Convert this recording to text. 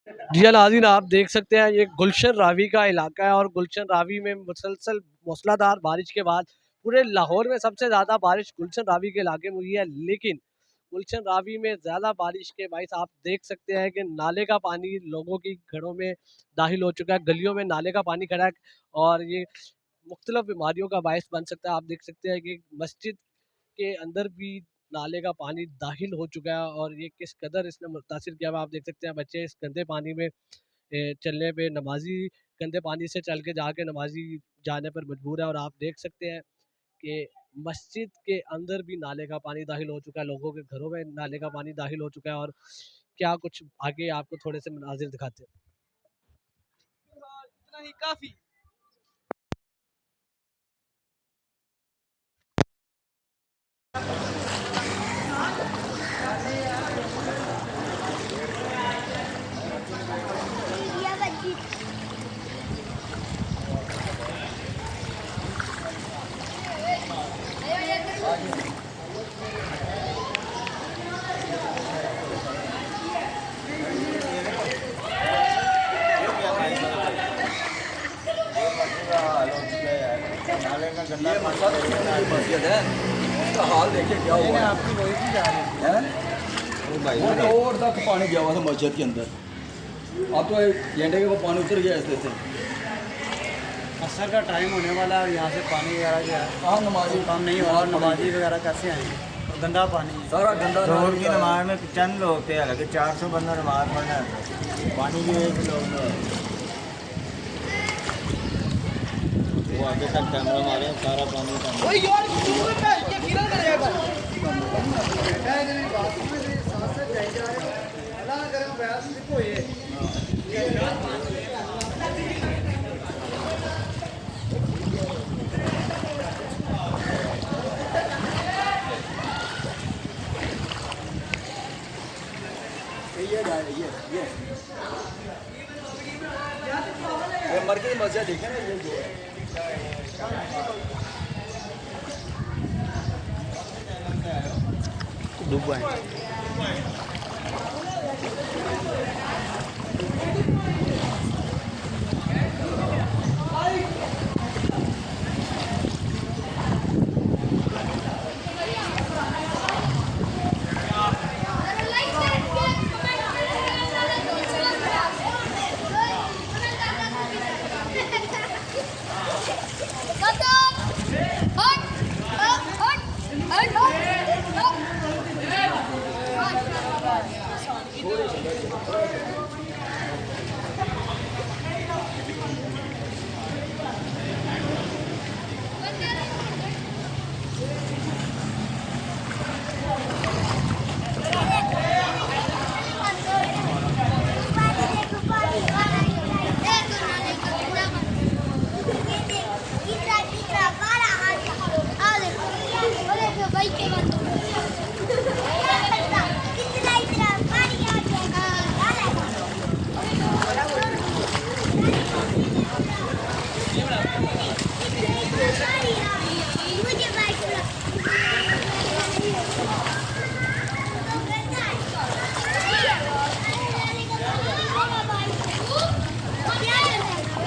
जी नाज़रीन, आप देख सकते हैं ये गुलशन रावी का इलाका है और गुलशन रावी में मुसलसल मूसलाधार बारिश के बाद पूरे लाहौर में सबसे ज़्यादा बारिश गुलशन रावी के इलाके में हुई है। लेकिन गुलशन रावी में ज़्यादा बारिश के बाइस आप देख सकते हैं कि नाले का पानी लोगों की घरों में दाखिल हो चुका है, गलियों में नाले का पानी खड़ा है और ये मुख्तलिफ बीमारियों का बायस बन सकता है। आप देख सकते हैं कि मस्जिद के अंदर भी नाले का पानी दाखिल हो चुका है और ये किस कदर इसने मुतासिर किया हुआ आप देख सकते हैं। बच्चे इस गंदे पानी में चलने पे नमाजी गंदे पानी से चल के जाके नमाजी जाने पर मजबूर है और आप देख सकते हैं कि मस्जिद के अंदर भी नाले का पानी दाखिल हो चुका है, लोगों के घरों में नाले का पानी दाखिल हो चुका है और क्या कुछ आगे आपको थोड़े से मनाजिर दिखाते हैं। इतना ही काफ़ी। मस्जिद है, इसका हाल देखिए क्या हुआ है। आपकी रोई जा रही है और तक पानी गया हुआ था मस्जिद के अंदर। अब तो गेंडे के वो पानी उतर गया ऐसे से। असर का टाइम होने वाला है, यहाँ से पानी वगैरह जो है कहाँ नमाजी काम नहीं हो रहा, नमाजी वगैरह कैसे आएंगे, गंदा पानी है। सारा गंदा जोर की नमाज में चंद लोग थे, हालांकि 400 बंदा नमाज पढ़ना है, पानी भी एक लोग में वो आगे तक कैमरा मारे सारा पानी ये मरकज़ी मस्जिद देखे ना, ये जो है डूबा है। Vai que